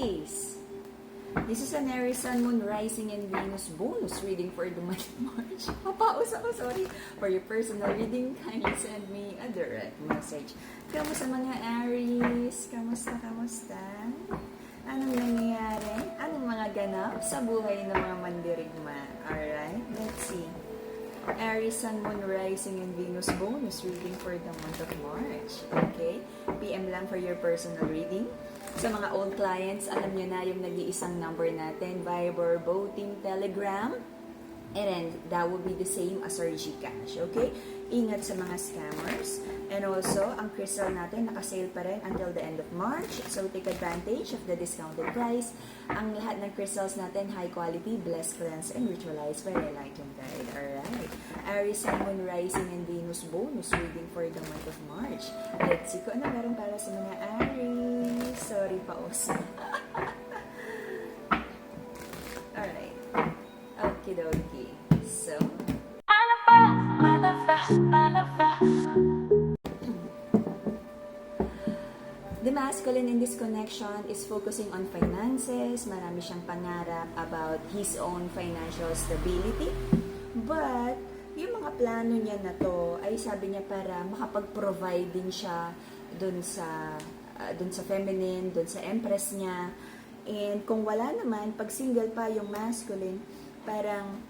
Aries. This is an Aries Sun, Moon, Rising, and Venus bonus reading for the month of March. Papaus ako, sorry. For your personal reading, kindly send me a direct message. Kamusta mga Aries? Kamusta? Anong nangyayari? Anong mga ganap sa buhay ng mga mandirigma? Alright, let's see. Aries, Sun, Moon, Rising, and Venus bonus reading for the month of March. Okay? PM lang for your personal reading. Sa mga old clients, alam nyo na yung nag-iisang number natin, Viber, Voting, Telegram, and that will be the same as our GCash, okay? Ingat sa mga scammers. And also, ang crystal natin nakasale pa rin until the end of March, so take advantage of the discounted price. Ang lahat ng crystals natin, high quality, bless, cleanse, and ritualize by Enlightened Guide. Alright. Aries, Sun, Moon, Rising, and Venus bonus reading for the month of March. Let's see kung ano meron para sa mga Aries. Sorry, paos. Alright. Okie-dokie. So, the masculine in this connection is focusing on finances. Marami siyang pangarap about his own financial stability. But, yung mga plano niya na to, ay sabi niya para makapag-provide din siya dun sa feminine, dun sa empress niya. And kung wala naman, pag single pa yung masculine, parang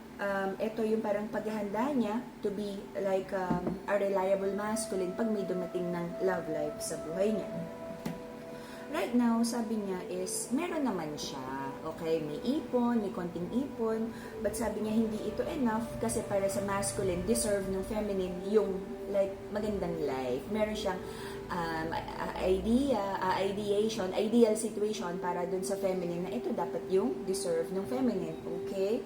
ito yung parang paghahanda niya to be like a reliable masculine pag may dumating ng love life sa buhay niya. Right now, sabi niya is, meron naman siya. Okay, may ipon, may konting ipon, but sabi niya hindi ito enough kasi para sa masculine, deserve ng feminine yung like magandang life. Meron siyang ideal situation para dun sa feminine na ito dapat yung deserve ng feminine. Okay?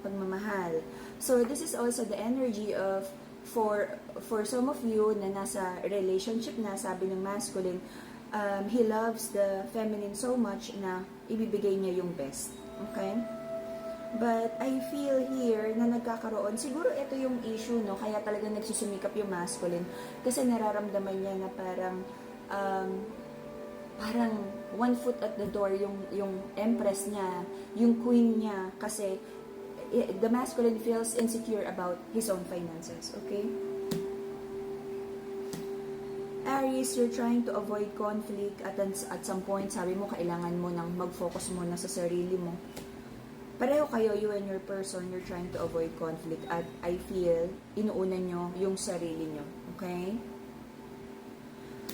Pagmamahal. So, this is also the energy of for some of you na nasa relationship na, sabi ng masculine, he loves the feminine so much na ibibigay niya yung best. Okay? But I feel here na nagkakaroon, siguro ito yung issue, no? Kaya talagang nagsusumikap yung masculine kasi nararamdaman niya na parang one foot at the door yung empress niya, yung queen niya, kasi the masculine feels insecure about his own finances, okay? Aries, you're trying to avoid conflict at some point, sabi mo, kailangan mo nang mag-focus muna sa sarili mo. Pareho kayo, you and your person, you're trying to avoid conflict at I feel, inuuna nyo yung sarili nyo, okay?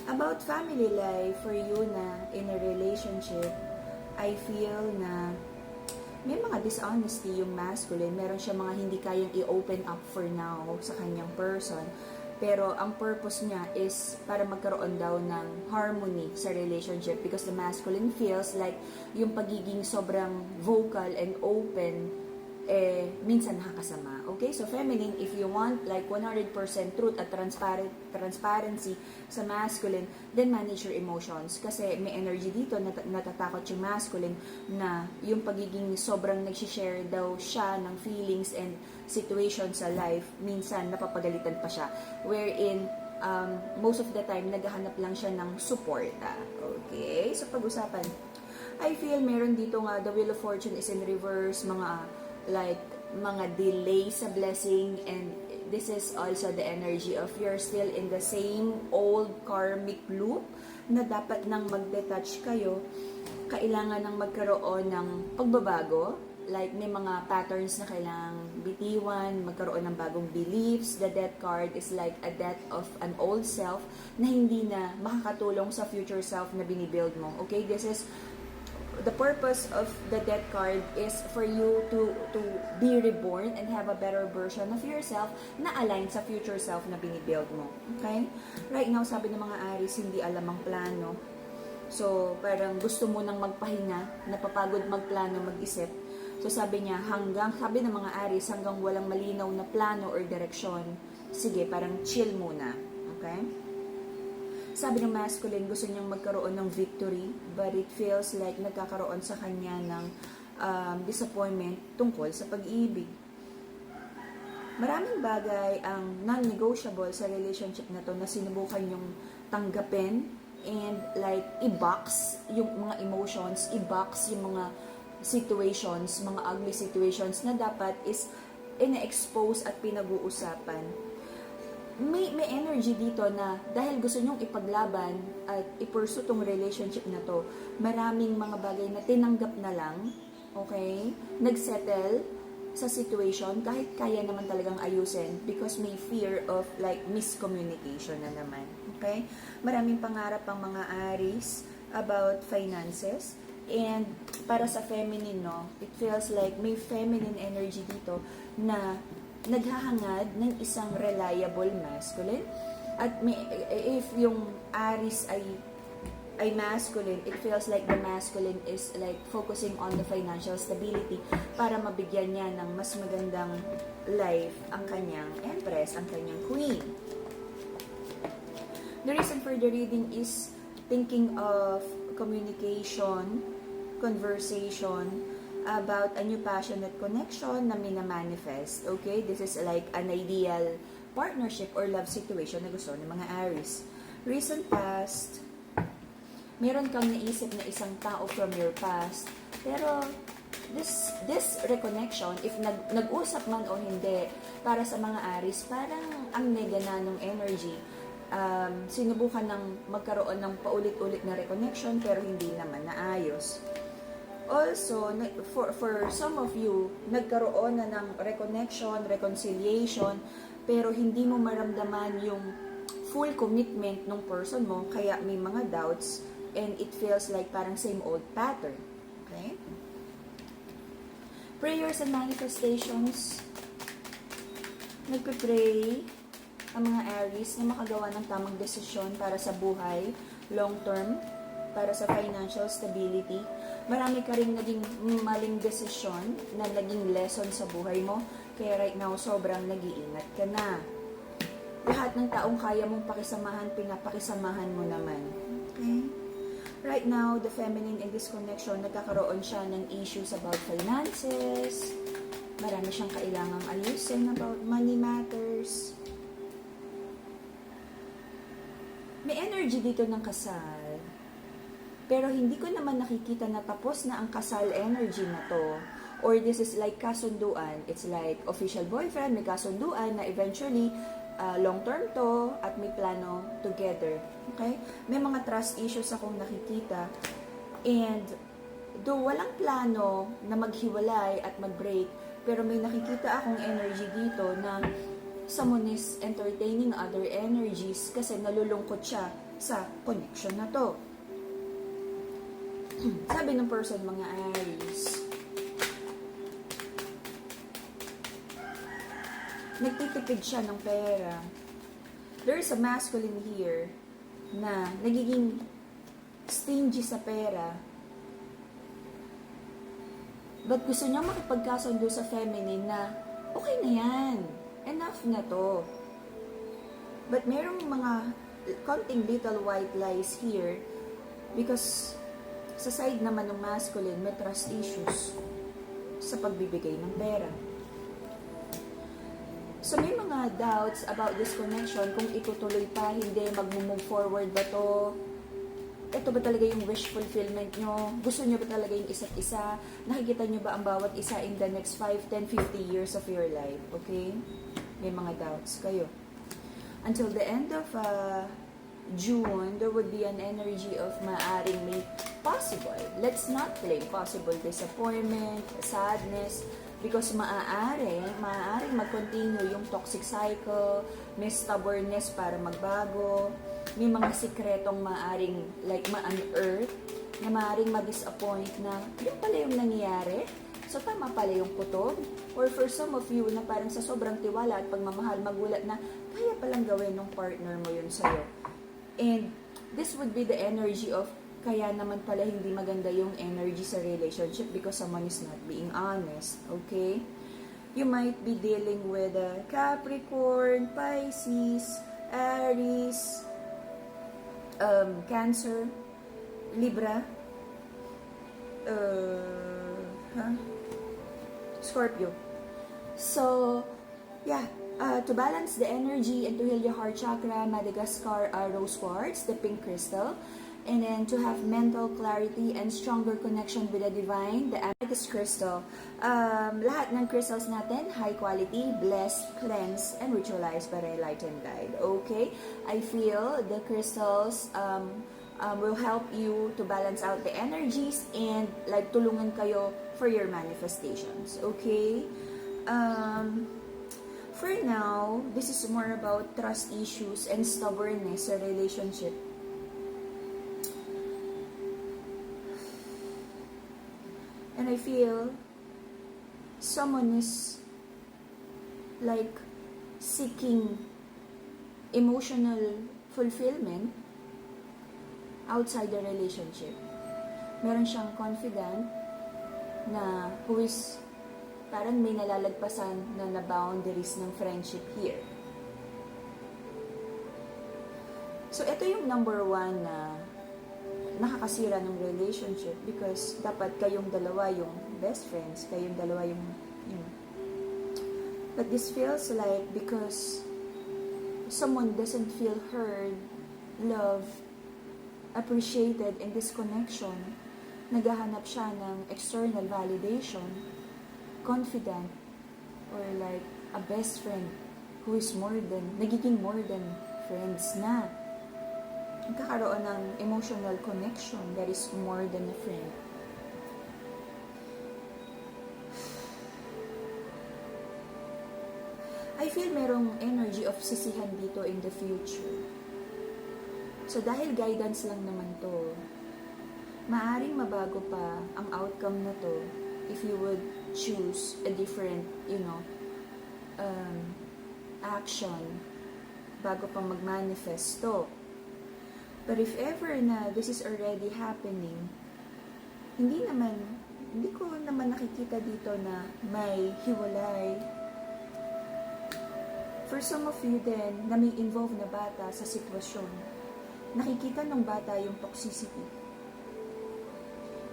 About family life, for you na in a relationship, I feel na may mga dishonesty yung masculine. Meron siya mga hindi kayang i-open up for now sa kanyang person. Pero ang purpose niya is para magkaroon daw ng harmony sa relationship because the masculine feels like yung pagiging sobrang vocal and open minsan nakakasama. Okay? So feminine, if you want like 100% truth at transparency sa masculine, then manage your emotions. Kasi may energy dito, natatakot yung masculine na yung pagiging sobrang nagsishare daw siya ng feelings and situations sa life, minsan napapagalitan pa siya. Wherein, most of the time, naghahanap lang siya ng support. Okay? So pag-usapan, I feel meron dito nga, the Wheel of Fortune is in reverse, mga delay sa blessing, and this is also the energy of you're still in the same old karmic loop na dapat nang mag-detach kayo, kailangan nang magkaroon ng pagbabago, like may mga patterns na kailangang bitiwan, magkaroon ng bagong beliefs. The death card is like a death of an old self na hindi na makakatulong sa future self na binibuild mo. Okay, this is the purpose of the death card is for you to be reborn and have a better version of yourself na align sa future self na binibuild mo. Okay? Right now, sabi ng mga Aries, hindi alam ang plano. So, parang gusto mo nang magpahinga, napapagod magplano, mag-isip. So, sabi niya, sabi ng mga Aries, hanggang walang malinaw na plano or direksyon, sige, parang chill muna. Okay? Sabi ng masculine, gusto niyang magkaroon ng victory, but it feels like nagkakaroon sa kanya ng disappointment tungkol sa pag-ibig. Maraming bagay ang non-negotiable sa relationship na to na sinubukan yung tanggapin and like i-box yung mga emotions, i-box yung mga situations, mga ugly situations na dapat is ina-expose at pinag-uusapan. May energy dito na dahil gusto nyong ipaglaban at i-pursue tong relationship na to, maraming mga bagay na tinanggap na lang, okay? Nagsettle sa situation kahit kaya naman talagang ayusin because may fear of like miscommunication na naman, okay? Maraming pangarap ang mga Aries about finances. And para sa feminine, no, it feels like may feminine energy dito na naghahangad ng isang reliable masculine. At may, if yung Aries ay masculine, it feels like the masculine is like focusing on the financial stability para mabigyan niya ng mas magandang life ang kanyang empress, ang kanyang queen. The reason for the reading is thinking of communication, conversation, about a new passionate connection na minamanifest. Okay? This is like an ideal partnership or love situation na gusto ng mga Aries. Recent past, meron kang naisip na isang tao from your past, pero this reconnection, if nag-usap man o hindi, para sa mga Aries, parang ang nega na ng energy. Sinubukan ng magkaroon ng paulit-ulit na reconnection pero hindi naman naayos. Also, for some of you, nagkaroon na ng reconnection, reconciliation, pero hindi mo maramdaman yung full commitment ng person mo, kaya may mga doubts, and it feels like parang same old pattern. Okay? Prayers and manifestations. Nagpe-pray ang mga Aries na makagawa ng tamang desisyon para sa buhay, long term, para sa financial stability. Marami ka rin naging maling desisyon na naging lesson sa buhay mo, kaya right now sobrang nag-iingat ka na. Lahat ng taong kaya mong pakisamahan, pinapakisamahan mo naman. Okay? Right now, the feminine in this connection, nagkakaroon siya ng issues about finances. Marami siyang kailangang ayusin about money matters. May energy dito ng kasal. Pero hindi ko naman nakikita na tapos na ang kasal energy na to. Or this is like kasunduan. It's like official boyfriend, may kasunduan na eventually long term to at may plano together. Okay? May mga trust issues akong nakikita. And though walang plano na maghiwalay at mag-break, pero may nakikita akong energy dito na someone is entertaining other energies kasi nalulungkot siya sa connection na to. Sabi ng person, mga Aries, nagtitipid siya ng pera. There is a masculine here na nagiging stingy sa pera. But gusto niya makipagkasundo sa feminine na okay na yan. Enough na to. But merong mga konting little white lies here because sa side naman ng masculine, may trust issues sa pagbibigay ng pera. So, may mga doubts about this connection, kung itutuloy pa, hindi, mag-move forward ba to? Ito ba talaga yung wish fulfillment nyo? Gusto nyo ba talaga yung isa't isa? Nakikita nyo ba ang bawat isa in the next 5, 10, 50 years of your life? Okay? May mga doubts kayo. Until the end of June, there would be an energy of maaring may possible. Let's not claim possible disappointment, sadness, because maaaring mag-continue yung toxic cycle, may stubbornness para magbago, may mga sikretong maaaring like ma-unearth, na maaaring ma-disappoint na yun pala yung nangyayari. So, tama pala yung kutob. Or for some of you na parang sa sobrang tiwala at pagmamahal, magulat na kaya palang gawin ng partner mo yun sa'yo. And this would be the energy of kaya naman pala hindi maganda yung energy sa relationship because someone is not being honest. Okay? You might be dealing with Capricorn, Pisces, Aries, Cancer, Libra, Scorpio. So, yeah. To balance the energy and to heal your heart chakra, Madagascar Rose Quartz, the pink crystal. And then to have mental clarity and stronger connection with the divine, the amethyst crystal. Lahat ng crystals natin, high quality, blessed, cleansed, and ritualized by the enlightened guide. Okay? I feel the crystals will help you to balance out the energies and like tulungan kayo for your manifestations. Okay? For now, this is more about trust issues and stubbornness sa relationship. And I feel someone is like seeking emotional fulfillment outside the relationship. Meron siyang confident na who is parang may nalalagpasan na boundaries ng friendship here. So ito yung number one na nakakasira ng relationship because dapat kayong dalawa yung best friends, kayong dalawa yung, you know. But this feels like because someone doesn't feel heard, loved, appreciated in this connection, naghahanap siya ng external validation, confident, or like a best friend who is nagiging more than friends na. Nagkakaroon ng emotional connection that is more than a friend. I feel merong energy of sisihan dito in the future. So dahil guidance lang naman to, maaring mabago pa ang outcome na to if you would choose a different, action bago pa mag-manifesto. But if ever na this is already happening, hindi ko naman nakikita dito na may hiwalay. For some of you then, na may involved na bata sa sitwasyon, nakikita ng bata yung toxicity.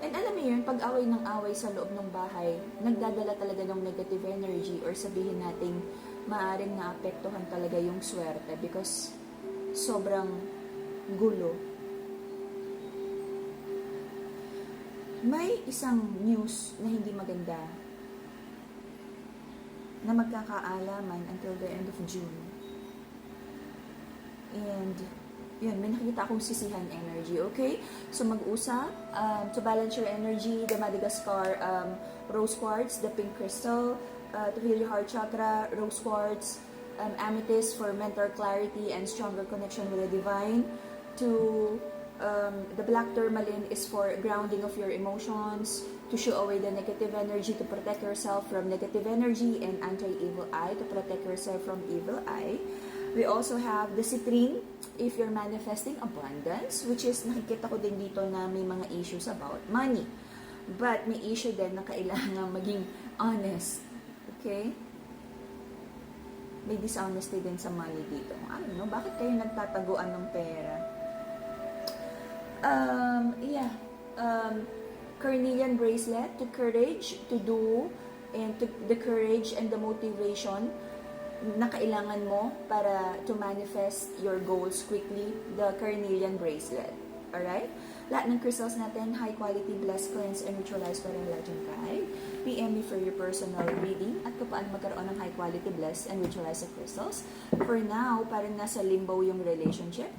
And alam mo yun, pag-away ng away sa loob ng bahay, nagdadala talaga ng negative energy or sabihin nating maaring naapektuhan talaga yung swerte because sobrang gulo. May isang news na hindi maganda na magkakaalaman until the end of June. And yun, may nakikita akong sisihan energy, okay? So mag-usap, to balance your energy, the Madagascar rose quartz, the pink crystal, to heal your heart chakra, rose quartz, amethyst for mental clarity and stronger connection with the divine, to the black tourmaline is for grounding of your emotions, to shoo away the negative energy, to protect yourself from negative energy, and anti-evil eye, to protect yourself from evil eye. We also have the citrine, if you're manifesting abundance, which is nakikita ko din dito na may mga issues about money. But may issue din na kailangan maging honest. Okay? May dishonesty din sa money dito. I don't know, bakit kayo nagtataguan ng pera? Carnelian bracelet, to courage, to do, and to the courage and the motivation na kailangan mo para to manifest your goals quickly, the carnelian bracelet. Alright? Lahat ng crystals natin, high quality, blessed, cleansed, and ritualized by the Legend Guide. PM me for your personal reading at kung paano magkaroon ng high quality, blessed, and ritualized crystals. For now, parang nasa limbo yung relationship.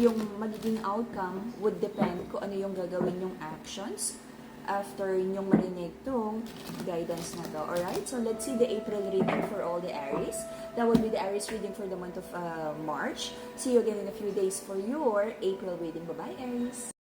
Yung magiging outcome would depend kung ano yung gagawin yung actions after yung marinig to guidance na to. Alright? So, let's see the April reading for all the Aries. That will be the Aries reading for the month of March. See you again in a few days for your April reading. Bye-bye, Aries!